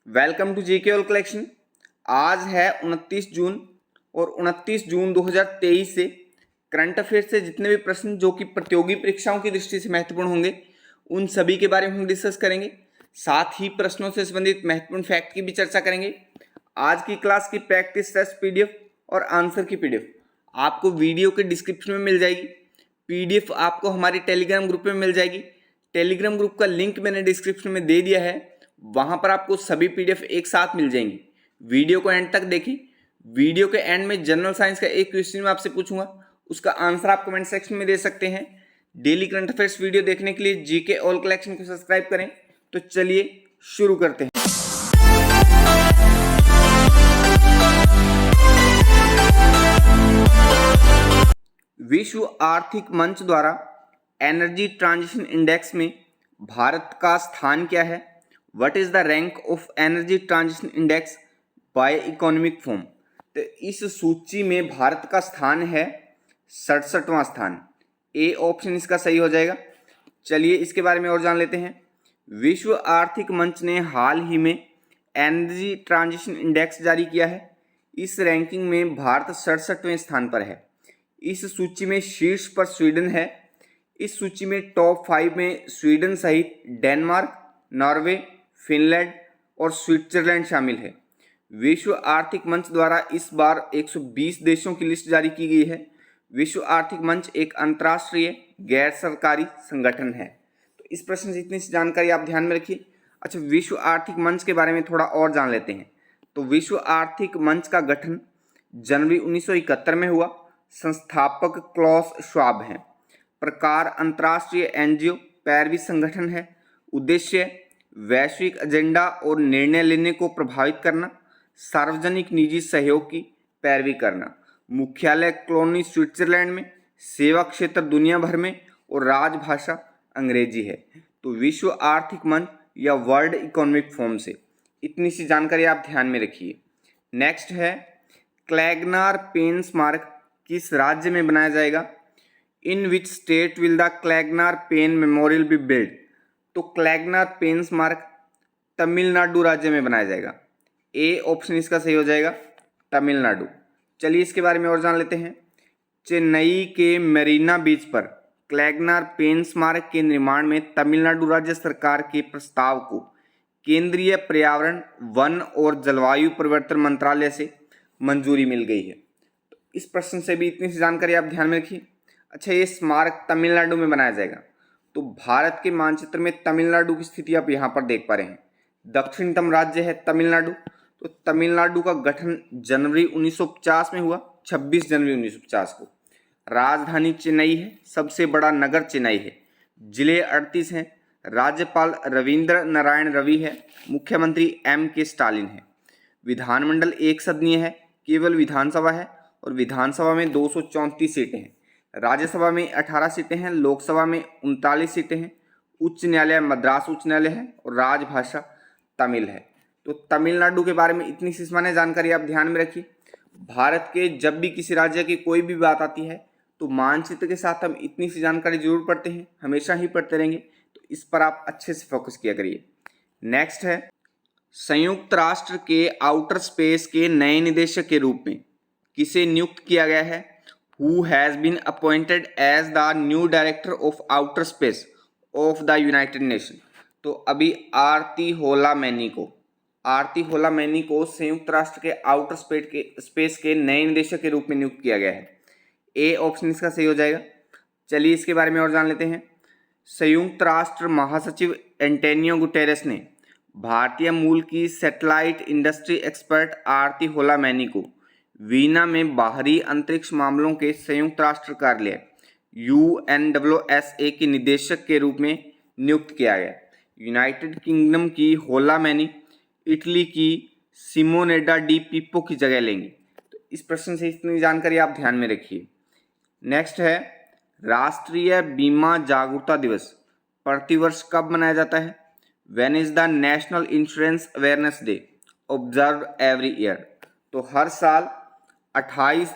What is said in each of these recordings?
Welcome to GK all collection. आज है 29 जून और 29 जून 2023 से करंट अफेयर से जितने भी प्रश्न जो कि प्रतियोगी परीक्षाओं की दृष्टि से महत्वपूर्ण होंगे उन सभी के बारे में हम डिस्कस करेंगे। साथ ही प्रश्नों से संबंधित महत्वपूर्ण फैक्ट की भी चर्चा करेंगे। आज की क्लास की प्रैक्टिस टेस्ट पीडीएफ और आंसर की पीडीएफ आपको वीडियो के डिस्क्रिप्शन में मिल जाएगी। पीडीएफ आपको हमारे टेलीग्राम ग्रुप में मिल जाएगी। टेलीग्राम ग्रुप का लिंक मैंने डिस्क्रिप्शन में दे दिया है, वहां पर आपको सभी पीडीएफ एक साथ मिल जाएंगी। वीडियो को एंड तक देखिए। वीडियो के एंड में जनरल साइंस का एक क्वेश्चन मैं आपसे पूछूंगा, उसका आंसर आप कमेंट सेक्शन में दे सकते हैं। डेली करंट अफेयर्स वीडियो देखने के लिए जीके ऑल कलेक्शन को सब्सक्राइब करें। तो चलिए शुरू करते हैं। विश्व आर्थिक मंच द्वारा एनर्जी ट्रांजिशन इंडेक्स में भारत का स्थान क्या है? What is the rank of energy transition index bye economic form? तो इस सूची में भारत का स्थान है 67वां स्थान। ए ऑप्शन इसका सही हो जाएगा। चलिए इसके बारे में और जान लेते हैं। विश्व आर्थिक मंच ने हाल ही में एनर्जी ट्रांजिशन इंडेक्स जारी किया है। इस रैंकिंग में भारत 67वें स्थान पर है। इस सूची में शीर्ष पर स्वीडन है। इस सूची में टॉप 5 में स्वीडन सहित डेनमार्क, नॉर्वे, फिनलैंड और स्विट्जरलैंड शामिल है। विश्व आर्थिक मंच द्वारा इस बार 120 देशों की लिस्ट जारी की गई है। विश्व आर्थिक मंच एक अंतर्राष्ट्रीय गैर सरकारी संगठन है। तो इस प्रश्न से इतनी सी जानकारी आप ध्यान में रखिए। अच्छा, विश्व आर्थिक मंच के बारे में थोड़ा और जान लेते हैं। तो विश्व आर्थिक मंच का गठन जनवरी 1971 में हुआ। संस्थापक क्लॉस श्वाब हैं। प्रकार अंतर्राष्ट्रीय एनजीओ पैरवी संगठन है। उद्देश्य वैश्विक एजेंडा और निर्णय लेने को प्रभावित करना, सार्वजनिक निजी सहयोग की पैरवी करना। मुख्यालय कॉलोनी स्विट्जरलैंड में, सेवा क्षेत्र दुनिया भर में और राजभाषा अंग्रेजी है। तो विश्व आर्थिक मंच या वर्ल्ड इकोनॉमिक फोरम से इतनी सी जानकारी आप ध्यान में रखिए। नेक्स्ट है क्लैगनार पेन स्मारक किस राज्य में बनाया जाएगा? In which state will the Kalaignar pen memorial be build? तो क्लैगनार पेन स्मारक तमिलनाडु राज्य में बनाया जाएगा। ए ऑप्शन इसका सही हो जाएगा, तमिलनाडु। चलिए इसके बारे में और जान लेते हैं। चेन्नई के मरीना बीच पर क्लैगनार पेन स्मारक के निर्माण में तमिलनाडु राज्य सरकार के प्रस्ताव को केंद्रीय पर्यावरण, वन और जलवायु परिवर्तन मंत्रालय से मंजूरी मिल गई है। तो इस प्रश्न से भी इतनी सी जानकारी आप ध्यान में रखिए। अच्छा, ये स्मारक तमिलनाडु में बनाया जाएगा। तो भारत के मानचित्र में तमिलनाडु की स्थिति आप यहाँ पर देख पा रहे हैं। दक्षिणतम राज्य है तमिलनाडु। तो तमिलनाडु का गठन जनवरी 1950 में हुआ, 26 जनवरी 1950 को। राजधानी चेन्नई है। सबसे बड़ा नगर चेन्नई है। जिले 38 हैं। राज्यपाल रविंद्र नारायण रवि है। मुख्यमंत्री M.K. स्टालिन है। विधानमंडल एक सदनीय है, केवल विधानसभा है और विधानसभा में 234 सीटें हैं। राज्यसभा में 18 सीटें हैं। लोकसभा में 39 सीटें हैं। उच्च न्यायालय मद्रास उच्च न्यायालय है और राजभाषा तमिल है। तो तमिलनाडु के बारे में इतनी सी सामान्य जानकारी आप ध्यान में रखिए। भारत के जब भी किसी राज्य की कोई भी बात आती है तो मानचित्र के साथ हम इतनी सी जानकारी जरूर पढ़ते हैं, हमेशा ही पढ़ते रहेंगे। तो इस पर आप अच्छे से फोकस किया करिए। नेक्स्ट है संयुक्त राष्ट्र के आउटर स्पेस के नए निदेशक के रूप में किसे नियुक्त किया गया है? Who has been appointed as the new director of outer space of the United Nations? तो अभी आरती होला मैनी को संयुक्त राष्ट्र के आउटर स्पेस के नए निदेशक के रूप में नियुक्त किया गया है। ए ऑप्शन इसका सही हो जाएगा। चलिए इसके बारे में और जान लेते हैं। संयुक्त राष्ट्र महासचिव एंटोनियो गुटेरेस ने भारतीय मूल की सैटेलाइट इंडस्ट्री एक्सपर्ट आरती होला मैनी को वीना में बाहरी अंतरिक्ष मामलों के संयुक्त राष्ट्र कार्यालय UNWSA के निदेशक के रूप में नियुक्त किया गया। यूनाइटेड किंगडम की होला मैनी इटली की सिमोनेडा डी पिप्पो की जगह लेंगे। तो इस प्रश्न से इतनी जानकारी आप ध्यान में रखिए। नेक्स्ट है राष्ट्रीय बीमा जागरूकता दिवस प्रतिवर्ष कब मनाया जाता है? When is the national insurance awareness day observe every year? तो हर साल 28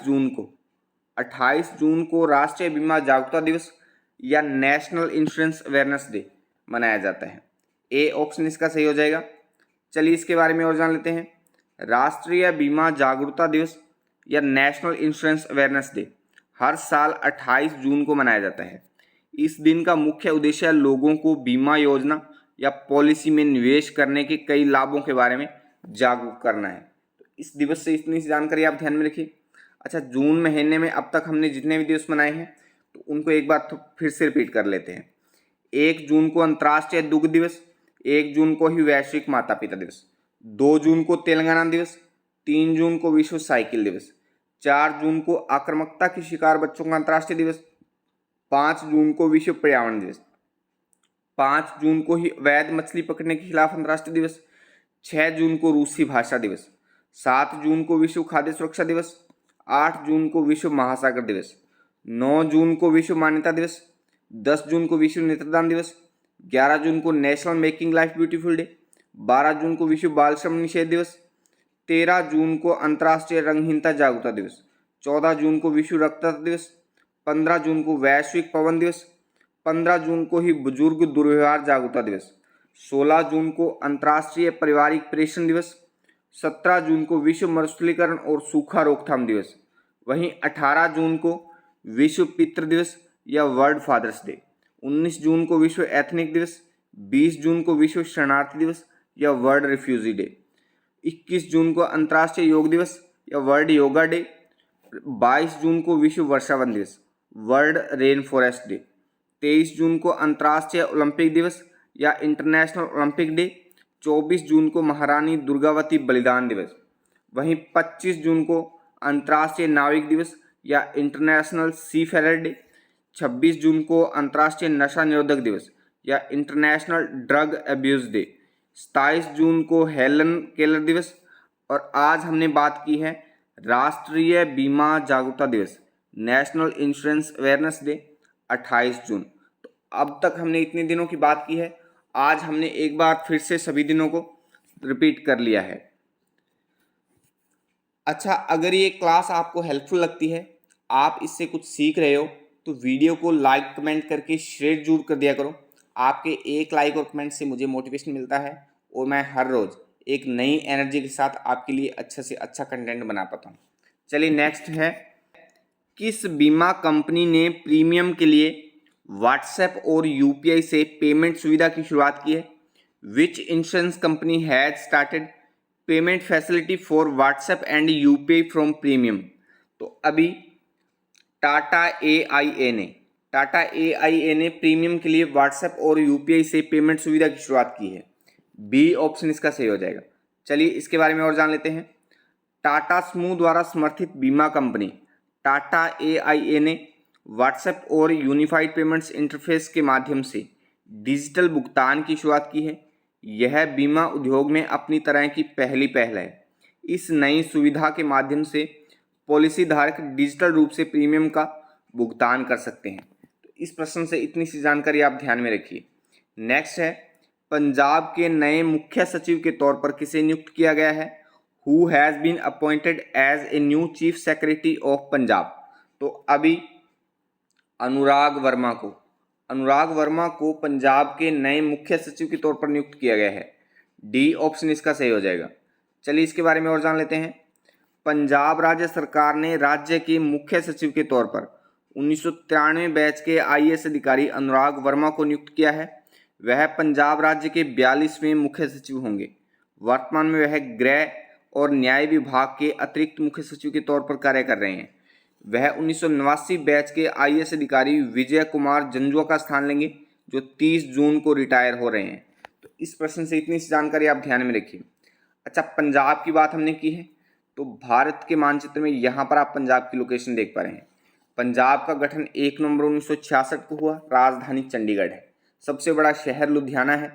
जून को राष्ट्रीय बीमा जागरूकता दिवस या नेशनल इंश्योरेंस अवेयरनेस डे मनाया जाता है। ए ऑप्शन इसका सही हो जाएगा। चलिए इसके बारे में और जान लेते हैं। राष्ट्रीय बीमा जागरूकता दिवस या नेशनल इंश्योरेंस अवेयरनेस डे हर साल 28 जून को मनाया जाता है। इस दिन का मुख्य उद्देश्य लोगों को बीमा योजना या पॉलिसी में निवेश करने के कई लाभों के बारे में जागरूक करना है। तो इस दिवस से इतनी सी जानकारी आप ध्यान में रखिए। अच्छा, जून महीने में अब तक हमने जितने भी दिवस मनाए हैं तो उनको एक बार तो फिर से रिपीट कर लेते हैं। 1 जून को अंतर्राष्ट्रीय दुग्ध दिवस, 1 जून को ही वैश्विक माता पिता दिवस, 2 जून को तेलंगाना दिवस, 3 जून को विश्व साइकिल दिवस, 4 जून को आक्रामकता की शिकार बच्चों का अंतर्राष्ट्रीय दिवस, 5 जून को विश्व पर्यावरण दिवस, 5 जून को ही अवैध मछली पकड़ने के खिलाफ अंतर्राष्ट्रीय दिवस, 6 जून को रूसी भाषा दिवस, 7 जून को विश्व खाद्य सुरक्षा दिवस, 8 जून को विश्व महासागर दिवस, 9 जून को विश्व मान्यता दिवस, 10 जून को विश्व नेत्रदान दिवस, 11 जून को national making life beautiful day, 12 जून को विश्व बाल श्रम निषेध दिवस, 13 जून को अंतर्राष्ट्रीय रंगहीनता जागरूकता दिवस, 14 जून को विश्व रक्तदाता दिवस, 15 जून को वैश्विक पवन दिवस, 15 जून को ही बुजुर्ग दुर्व्यवहार जागरूकता दिवस, 16 जून को अंतर्राष्ट्रीय पारिवारिक प्रेषण दिवस, 17 जून को विश्व मरुस्थलीकरण और सूखा रोकथाम दिवस, वहीं 18 जून को विश्व पितृ दिवस या वर्ल्ड फादर्स डे, 19 जून को विश्व एथनिक दिवस, 20 जून को विश्व शरणार्थी दिवस या वर्ल्ड रिफ्यूजी डे, 21 जून को अंतर्राष्ट्रीय योग दिवस या वर्ल्ड योगा डे, 22 जून को विश्व वर्षावन दिवस, वर्ल्ड रेन फॉरेस्ट डे, 23 जून को अंतर्राष्ट्रीय ओलंपिक दिवस या इंटरनेशनल ओलंपिक डे, 24 जून को महारानी दुर्गावती बलिदान दिवस, वहीं 25 जून को अंतर्राष्ट्रीय नाविक दिवस या इंटरनेशनल सी फेरर डे, 26 जून को अंतर्राष्ट्रीय नशा निरोधक दिवस या इंटरनेशनल ड्रग अब्यूज डे, 27 जून को हेलन केलर दिवस, और आज हमने बात की है राष्ट्रीय बीमा जागरूकता दिवस, नेशनल इंश्योरेंस अवेयरनेस डे 28 जून। तो अब तक हमने इतने दिनों की बात की है, आज हमने एक बार फिर से सभी दिनों को रिपीट कर लिया है। अच्छा, अगर ये क्लास आपको हेल्पफुल लगती है, आप इससे कुछ सीख रहे हो, तो वीडियो को लाइक कमेंट करके शेयर जरूर कर दिया करो। आपके एक लाइक और कमेंट से मुझे मोटिवेशन मिलता है और मैं हर रोज़ एक नई एनर्जी के साथ आपके लिए अच्छा से अच्छा कंटेंट बना पाता हूँ। चलिए नेक्स्ट है, किस बीमा कंपनी ने प्रीमियम के लिए व्हाट्सएप और यूपीआई से पेमेंट सुविधा की शुरुआत की है? Which insurance company has started payment facility for WhatsApp and UPI from premium? तो अभी टाटा एआईए ने प्रीमियम के लिए व्हाट्सएप और यूपीआई से पेमेंट सुविधा की शुरुआत की है। बी ऑप्शन इसका सही हो जाएगा। चलिए इसके बारे में और जान लेते हैं। टाटा समूह द्वारा समर्थित बीमा कंपनी टाटा एआईए ने व्हाट्सएप और यूनिफाइड पेमेंट्स इंटरफेस के माध्यम से डिजिटल भुगतान की शुरुआत की है। यह बीमा उद्योग में अपनी तरह की पहली पहल है। इस नई सुविधा के माध्यम से पॉलिसी धारक डिजिटल रूप से प्रीमियम का भुगतान कर सकते हैं। तो इस प्रश्न से इतनी सी जानकारी आप ध्यान में रखिए। नेक्स्ट है, पंजाब के नए मुख्य सचिव के तौर पर किसे नियुक्त किया गया है? Who has been appointed as a new chief secretary of Punjab? तो अभी अनुराग वर्मा को पंजाब के नए मुख्य सचिव के तौर पर नियुक्त किया गया है। डी ऑप्शन इसका सही हो जाएगा। चलिए इसके बारे में और जान लेते हैं। पंजाब राज्य सरकार ने राज्य के मुख्य सचिव के तौर पर 1993 बैच के आईएएस अधिकारी अनुराग वर्मा को नियुक्त किया है। वह पंजाब राज्य के 42वें मुख्य सचिव होंगे। वर्तमान में वह गृह और न्याय विभाग के अतिरिक्त मुख्य सचिव के तौर पर कार्य कर रहे हैं। वह 1989 बैच के आईएएस अधिकारी विजय कुमार जंजुआ का स्थान लेंगे, जो 30 जून को रिटायर हो रहे हैं। तो इस प्रश्न से इतनी सी जानकारी आप ध्यान में रखिए। अच्छा, पंजाब की बात हमने की है, तो भारत के मानचित्र में यहाँ पर आप पंजाब की लोकेशन देख पा रहे हैं। पंजाब का गठन 1 नवंबर 1966 को हुआ। राजधानी चंडीगढ़ है। सबसे बड़ा शहर लुधियाना है।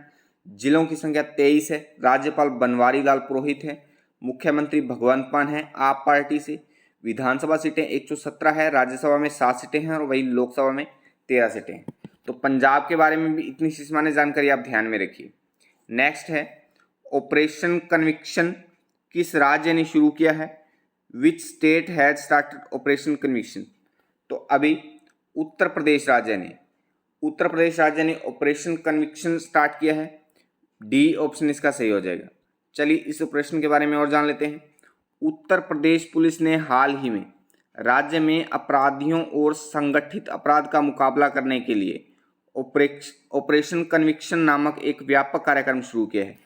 जिलों की संख्या 23 है। राज्यपाल बनवारी लाल पुरोहित है। मुख्यमंत्री भगवंत मान है आप पार्टी से। विधानसभा सीटें 117 है। राज्यसभा में 7 सीटें हैं और वही लोकसभा में 13 सीटें हैं। तो पंजाब के बारे में भी इतनी सी सामान्य जानकारी आप ध्यान में रखिए। नेक्स्ट है, ऑपरेशन कन्विक्शन किस राज्य ने शुरू किया है? Which state has started operation conviction? तो अभी उत्तर प्रदेश राज्य ने ऑपरेशन कन्विक्शन स्टार्ट किया है। डी ऑप्शन इसका सही हो जाएगा। चलिए इस ऑपरेशन के बारे में और जान लेते हैं। उत्तर प्रदेश पुलिस ने हाल ही में राज्य में अपराधियों और संगठित अपराध का मुकाबला करने के लिए ऑपरेशन कन्विक्शन नामक एक व्यापक कार्यक्रम शुरू किया है।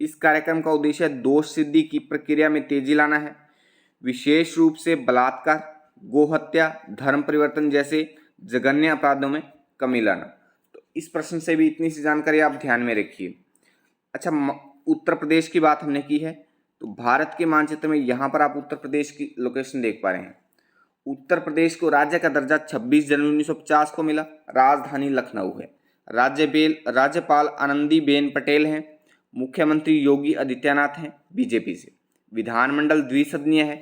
इस कार्यक्रम का उद्देश्य दोष सिद्धि की प्रक्रिया में तेजी लाना है, विशेष रूप से बलात्कार, गोहत्या, धर्म परिवर्तन जैसे जघन्य अपराधों में कमी लाना। तो इस प्रश्न से भी इतनी सी जानकारी आप ध्यान में रखिए। अच्छा, उत्तर प्रदेश की बात हमने की है, तो भारत के मानचित्र में यहाँ पर आप उत्तर प्रदेश की लोकेशन देख पा रहे हैं। उत्तर प्रदेश को राज्य का दर्जा 26 जनवरी 1950 को मिला। राजधानी लखनऊ है। राज्यपाल आनंदीबेन पटेल हैं। मुख्यमंत्री योगी आदित्यनाथ हैं बीजेपी से। विधानमंडल द्विसदनीय है।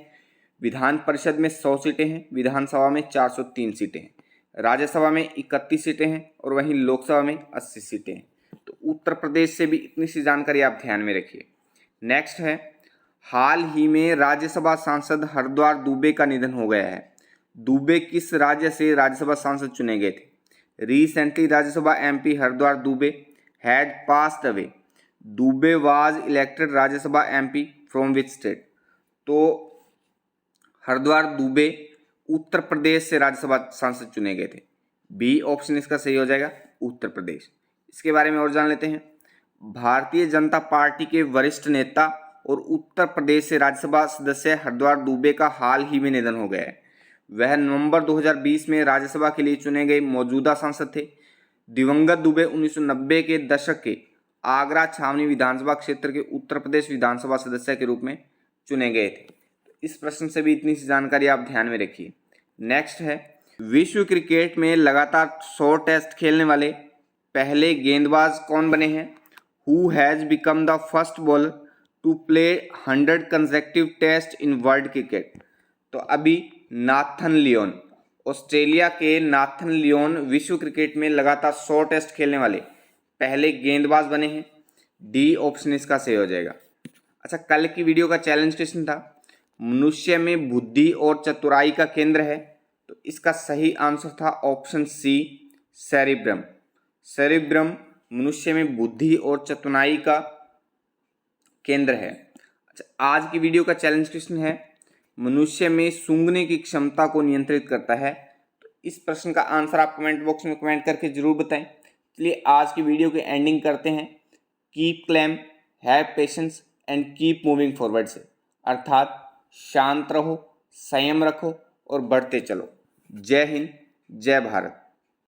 विधान परिषद में 100 सीटें हैं, विधानसभा में 403 सीटें हैं, राज्यसभा में 31 सीटें हैं और वहीं लोकसभा में 80 सीटें हैं। तो उत्तर प्रदेश से भी इतनी सी जानकारी आप ध्यान में रखिए। नेक्स्ट है, हाल ही में राज्यसभा सांसद हरद्वार दुबे का निधन हो गया है। दुबे किस राज्य से राज्यसभा सांसद चुने गए थे? Recently Rajya Sabha MP Hardwar Dubey had passed away. Dubey was elected Rajya Sabha MP from which state? तो हरद्वार दुबे उत्तर प्रदेश से राज्यसभा सांसद चुने गए थे। बी ऑप्शन इसका सही हो जाएगा, उत्तर प्रदेश। इसके बारे में और जान लेते हैं। भारतीय जनता पार्टी के वरिष्ठ नेता और उत्तर प्रदेश से राज्यसभा सदस्य हरद्वार दुबे का हाल ही में निधन हो गया है। वह नवंबर 2020 में राज्यसभा के लिए चुने गए मौजूदा सांसद थे। दिवंगत दुबे 1990 के दशक के आगरा छावनी विधानसभा क्षेत्र के उत्तर प्रदेश विधानसभा सदस्य के रूप में चुने गए थे। इस प्रश्न से भी इतनी सी जानकारी आप ध्यान में रखिए। नेक्स्ट है, विश्व क्रिकेट में लगातार 100 टेस्ट खेलने वाले पहले गेंदबाज कौन बने हैं? Who has become the first bowler to play 100 consecutive test in world cricket? तो अभी नाथन लियोन, ऑस्ट्रेलिया के नाथन लियोन विश्व क्रिकेट में लगातार 100 टेस्ट खेलने वाले पहले गेंदबाज बने हैं। डी ऑप्शन इसका सही हो जाएगा। अच्छा, कल की वीडियो का चैलेंज क्वेश्चन था, मनुष्य में बुद्धि और चतुराई का केंद्र है, तो इसका सही आंसर था ऑप्शन सी, सेरिब्रम। सेरिब्रम मनुष्य में बुद्धि और चतुराई का केंद्र है। अच्छा, आज की वीडियो का चैलेंज क्वेश्चन है, मनुष्य में सूंघने की क्षमता को नियंत्रित करता है। तो इस प्रश्न का आंसर आप कमेंट बॉक्स में कमेंट करके जरूर बताएं। चलिए आज की वीडियो की एंडिंग करते हैं। Keep calm, have patience and keep moving forward से, अर्थात शांत रहो, संयम रखो और बढ़ते चलो। जय हिंद, जय भारत।